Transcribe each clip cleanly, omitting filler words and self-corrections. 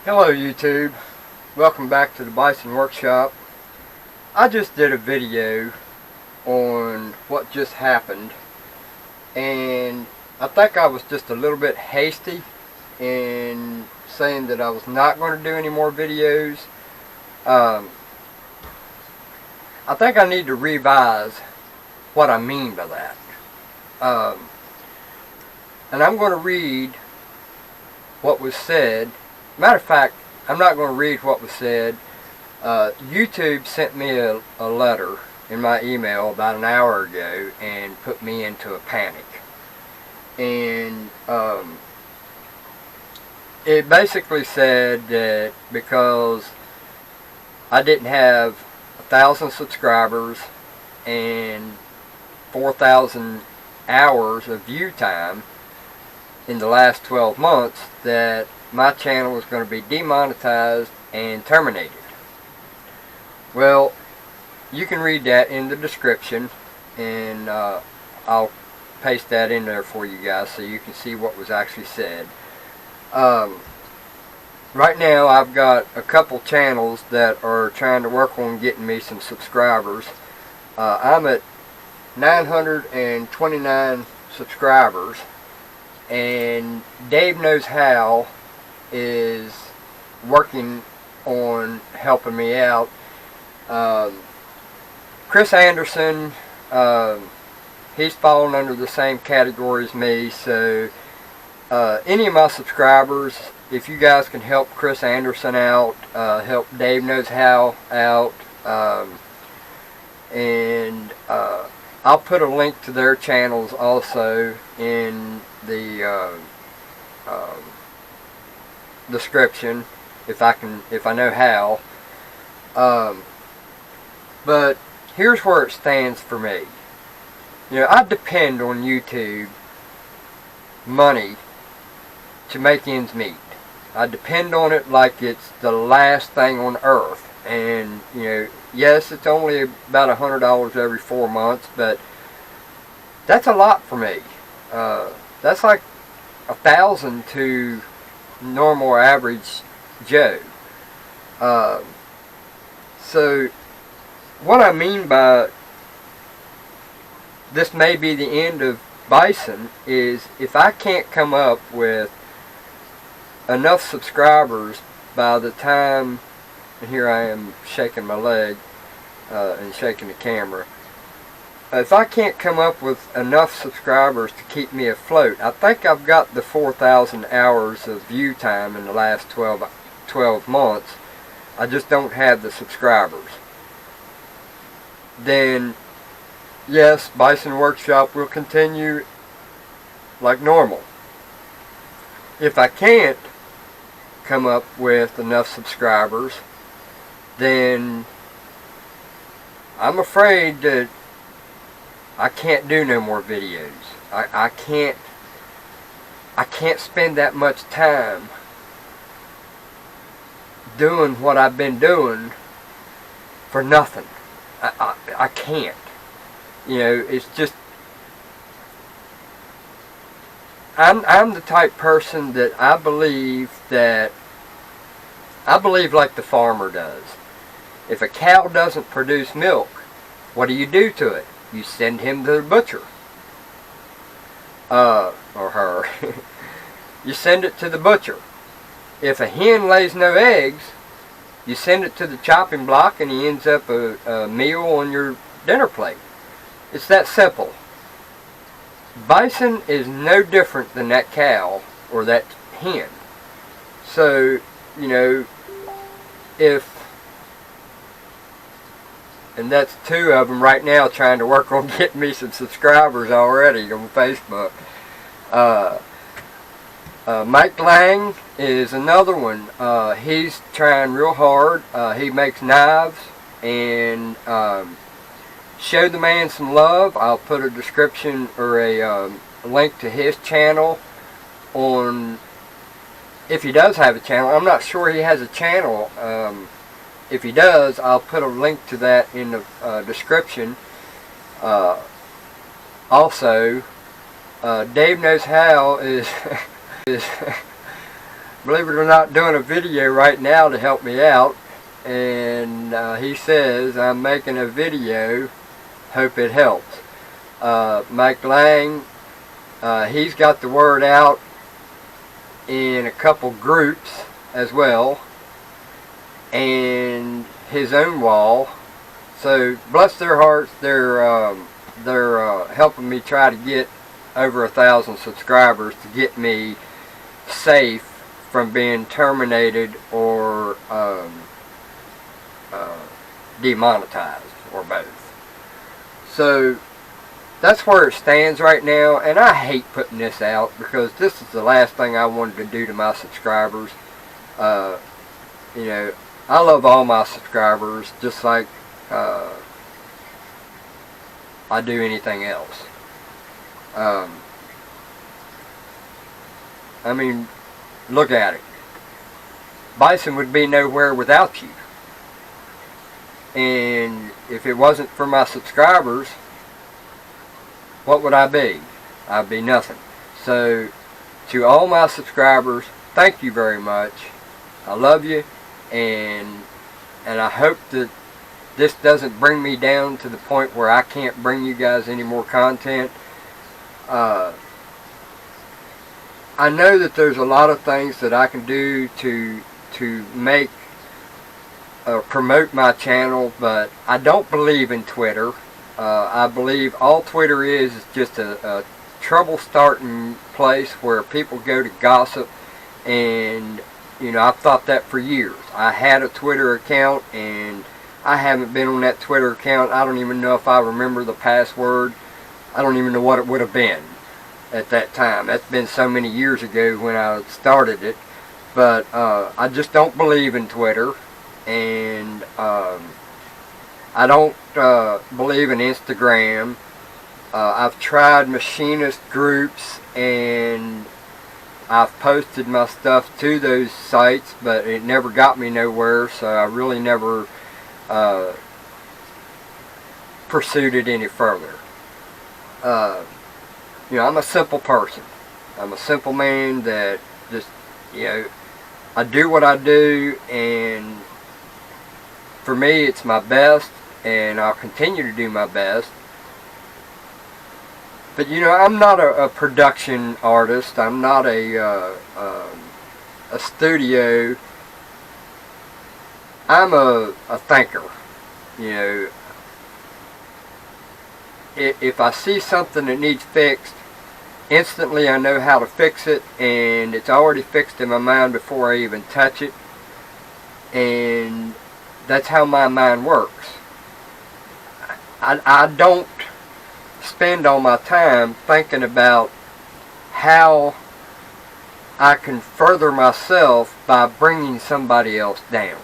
Hello YouTube, welcome back to the Bison workshop. I just did a video on what just happened, and I think I was just a little bit hasty in saying that I was not going to do any more videos. I think I need to revise what I mean by that. And I'm going to read what was said. Matter of fact, I'm not going to read what was said. YouTube sent me a letter in my email about an hour ago and put me into a panic. And it basically said that because I didn't have 1,000 subscribers and 4,000 hours of view time in the last 12 months, that my channel was going to be demonetized and terminated. Well, you can read that in the description, and I'll paste that in there for you guys so you can see what was actually said. Right now I've got a couple channels that are trying to work on getting me some subscribers. I'm at 929 subscribers, and Dave Knows How is working on helping me out. Chris Anderson, he's fallen under the same category as me, so any of my subscribers, if you guys can help Chris Anderson out, help Dave Knows How out, and I'll put a link to their channels also in the description if I know how. But here's where it stands for me. You know, I depend on YouTube money to make ends meet. I depend on it like it's the last thing on earth. And you know, yes, it's only about $100 every 4 months, but that's a lot for me. That's like 1,000 to normal average Joe. So what I mean by this may be the end of Bison is if I can't come up with enough subscribers by the time, and here I am shaking my leg and shaking the camera, if I can't come up with enough subscribers to keep me afloat, I think I've got the 4,000 hours of view time in the last 12 months, I just don't have the subscribers. Then yes, Bison Workshop will continue like normal. If I can't come up with enough subscribers, then I'm afraid that I can't do no more videos. I can't spend that much time doing what I've been doing for nothing. I can't. You know, it's just, I'm the type person that I believe like the farmer does. If a cow doesn't produce milk, what do you do to it? You send him to the butcher. Or her. You send it to the butcher. If a hen lays no eggs, you send it to the chopping block and he ends up a meal on your dinner plate. It's that simple. Bison is no different than that cow or that hen. So, you know, and that's two of them right now trying to work on getting me some subscribers already on Facebook. Mike Lang is another one. He's trying real hard. He makes knives, and show the man some love. I'll put a description or a link to his channel on, if he does have a channel. I'm not sure he has a channel. If he does, I'll put a link to that in the description. Also, Dave Knows How is believe it or not, doing a video right now to help me out. And he says, I'm making a video, hope it helps. Mike Lang, he's got the word out in a couple groups as well, and his own wall. So bless their hearts, they're helping me try to get over 1,000 subscribers to get me safe from being terminated or demonetized, or both. So that's where it stands right now, and I hate putting this out because this is the last thing I wanted to do to my subscribers. You know, I love all my subscribers just like I do anything else. I mean, look at it. Bison would be nowhere without you. And if it wasn't for my subscribers, what would I be? I'd be nothing. So, to all my subscribers, thank you very much. I love you, and I hope that this doesn't bring me down to the point where I can't bring you guys any more content. I know that there's a lot of things that I can do to make promote my channel, but I don't believe in Twitter. I believe all Twitter is just a trouble starting place where people go to gossip, and you know, I've thought that for years. I had a Twitter account, and I haven't been on that Twitter account. I don't even know if I remember the password. I don't even know what it would have been at that time. That's been so many years ago when I started it. But I just don't believe in Twitter, and I don't believe in Instagram. I've tried machinist groups, and I've posted my stuff to those sites, but it never got me nowhere, so I really never pursued it any further. You know, I'm a simple person. I'm a simple man that just, you know, I do what I do, and for me it's my best, and I'll continue to do my best. But you know, I'm not a production artist. I'm not a studio. I'm a thinker. You know, if I see something that needs fixed, instantly I know how to fix it, and it's already fixed in my mind before I even touch it. And that's how my mind works. I don't spend all my time thinking about how I can further myself by bringing somebody else down.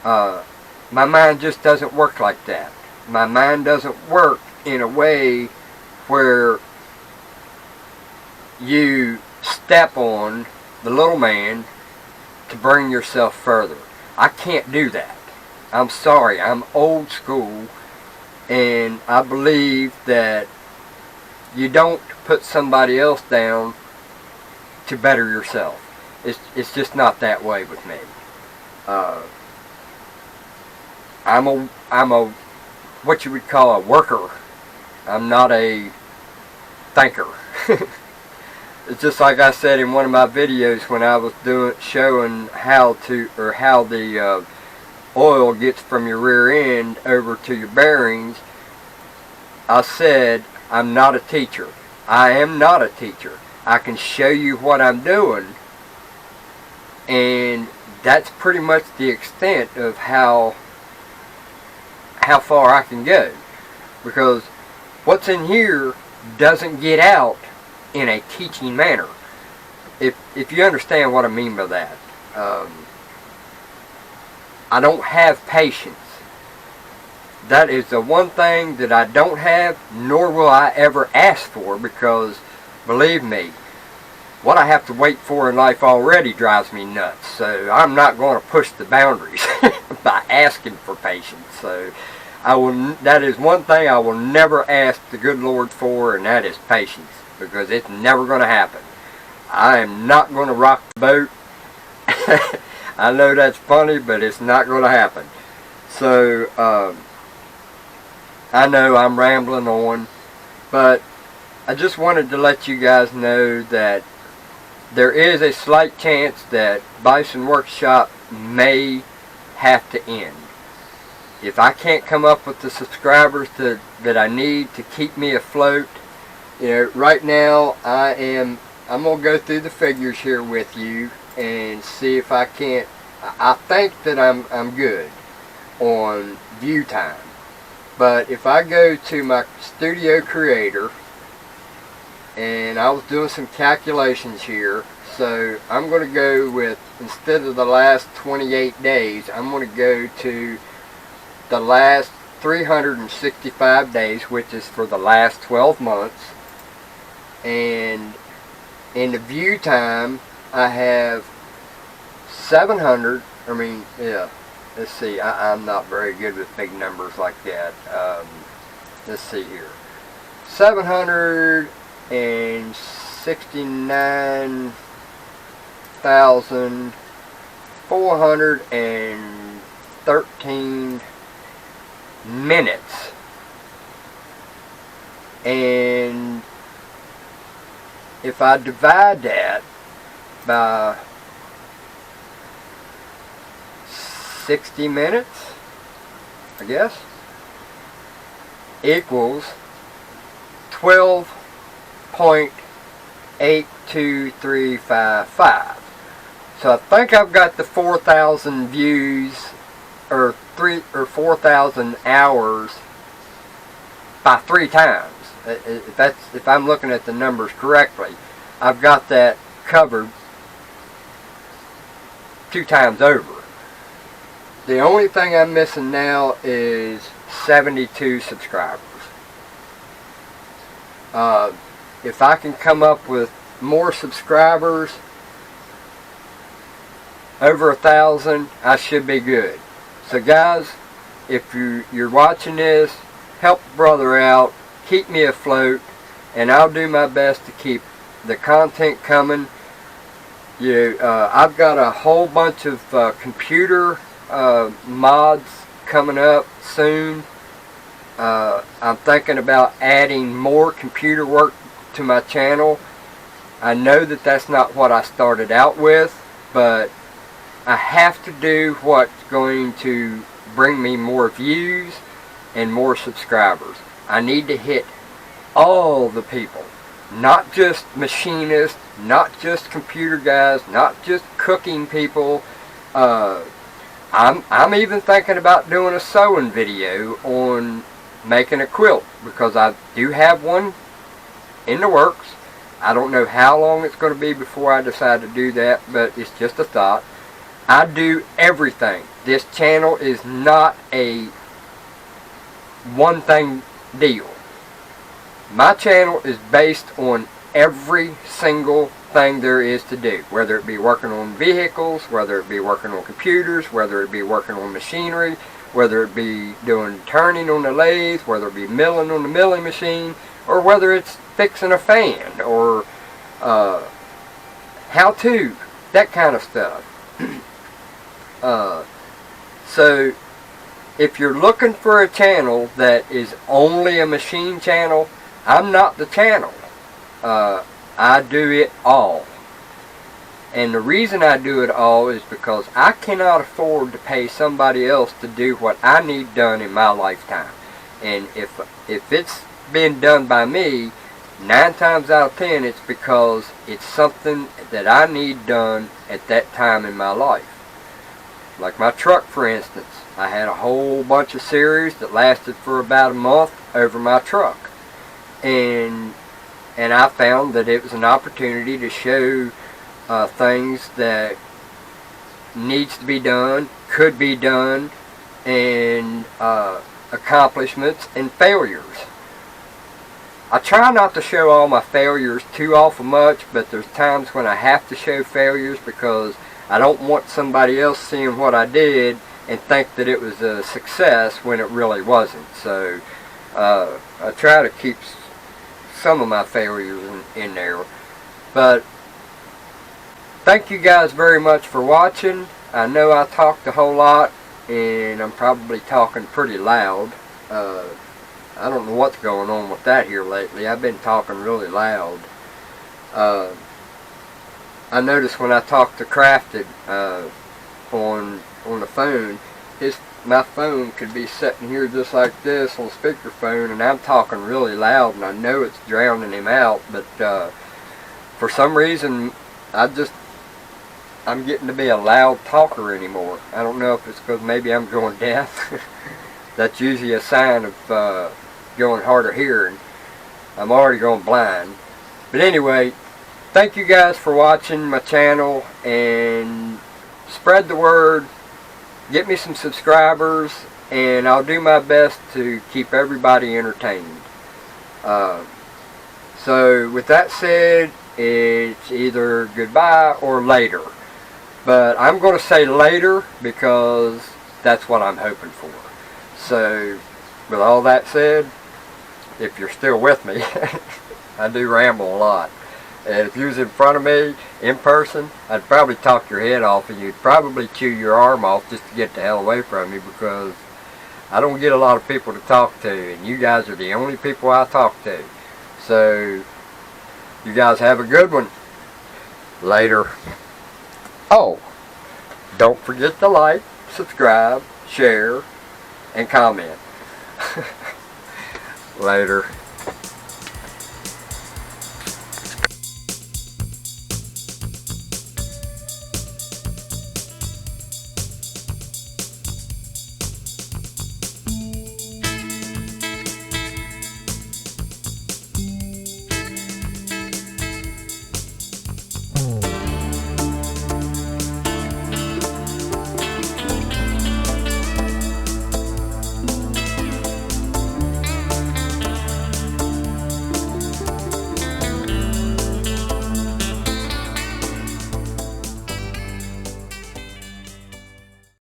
My mind just doesn't work like that. My mind doesn't work in a way where you step on the little man to bring yourself further. I can't do that. I'm sorry. I'm old school, and I believe that you don't put somebody else down to better yourself. It's just not that way with me. I'm a what you would call a worker. I'm not a thinker. It's just like I said in one of my videos when I was showing how the oil gets from your rear end over to your bearings. I said, I'm not a teacher. I am not a teacher. I can show you what I'm doing, and that's pretty much the extent of how far I can go, because what's in here doesn't get out in a teaching manner, if you understand what I mean by that. I don't have patience. That is the one thing that I don't have, nor will I ever ask for, because believe me, what I have to wait for in life already drives me nuts. So I'm not going to push the boundaries by asking for patience. So that is one thing I will never ask the good Lord for, and that is patience, because it's never going to happen. I am not going to rock the boat I know that's funny, but it's not going to happen. So, I know I'm rambling on, but I just wanted to let you guys know that there is a slight chance that Bison Workshop may have to end. If I can't come up with the subscribers that I need to keep me afloat, you know, right now I'm going to go through the figures here with you and see if I can't. I think that I'm good on view time. But if I go to my Studio Creator, and I was doing some calculations here, so I'm going to go with, instead of the last 28 days, I'm going to go to the last 365 days, which is for the last 12 months. And in the view time, I have 700, let's see, I'm not very good with big numbers like that. Let's see here. 769,413 minutes. And if I divide that by 60 minutes, I guess, equals 12.82355. So I think I've got the 4,000 views or 4,000 hours by 3 times. If I'm looking at the numbers correctly, I've got that covered 2 times over. The only thing I'm missing now is 72 subscribers. If I can come up with more subscribers, over 1,000, I should be good. So guys, if you're watching this, help a brother out, keep me afloat, and I'll do my best to keep the content coming. I've got a whole bunch of computer mods coming up soon. I'm thinking about adding more computer work to my channel. I know that that's not what I started out with, but I have to do what's going to bring me more views and more subscribers. I need to hit all the people, not just machinists, not just computer guys, not just cooking people. I'm even thinking about doing a sewing video on making a quilt, because I do have one in the works. I don't know how long it's going to be before I decide to do that, but it's just a thought. I do everything. This channel is not a one thing deal. My channel is based on every single thing there is to do, whether it be working on vehicles, whether it be working on computers, whether it be working on machinery, whether it be doing turning on the lathe, whether it be milling on the milling machine, or whether it's fixing a fan, or how to, that kind of stuff. So if you're looking for a channel that is only a machine channel, I'm not the channel. I do it all. And the reason I do it all is because I cannot afford to pay somebody else to do what I need done in my lifetime. And if it's being done by me, 9 times out of 10 it's because it's something that I need done at that time in my life. Like my truck, for instance. I had a whole bunch of series that lasted for about a month over my truck. And I found that it was an opportunity to show things that needs to be done, could be done, and accomplishments and failures. I try not to show all my failures too awful much, but there's times when I have to show failures because I don't want somebody else seeing what I did and think that it was a success when it really wasn't. So I try to keep some of my failures in there. But thank you guys very much for watching. I know I talked a whole lot, and I'm probably talking pretty loud. I don't know what's going on with that here lately. I've been talking really loud. I noticed when I talked to Crafted on the phone, my phone could be sitting here just like this on speakerphone, and I'm talking really loud, and I know it's drowning him out, but for some reason I'm getting to be a loud talker anymore. I don't know if it's because maybe I'm going deaf. That's usually a sign of going hard of hearing. I'm already going blind. But anyway, thank you guys for watching my channel, and spread the word. Get me some subscribers, and I'll do my best to keep everybody entertained. So with that said, it's either goodbye or later. But I'm going to say later because that's what I'm hoping for. So with all that said, if you're still with me, I do ramble a lot. And if you was in front of me, in person, I'd probably talk your head off, and you'd probably chew your arm off just to get the hell away from me, because I don't get a lot of people to talk to, and you guys are the only people I talk to. So, you guys have a good one. Later. Oh, don't forget to like, subscribe, share, and comment. Later.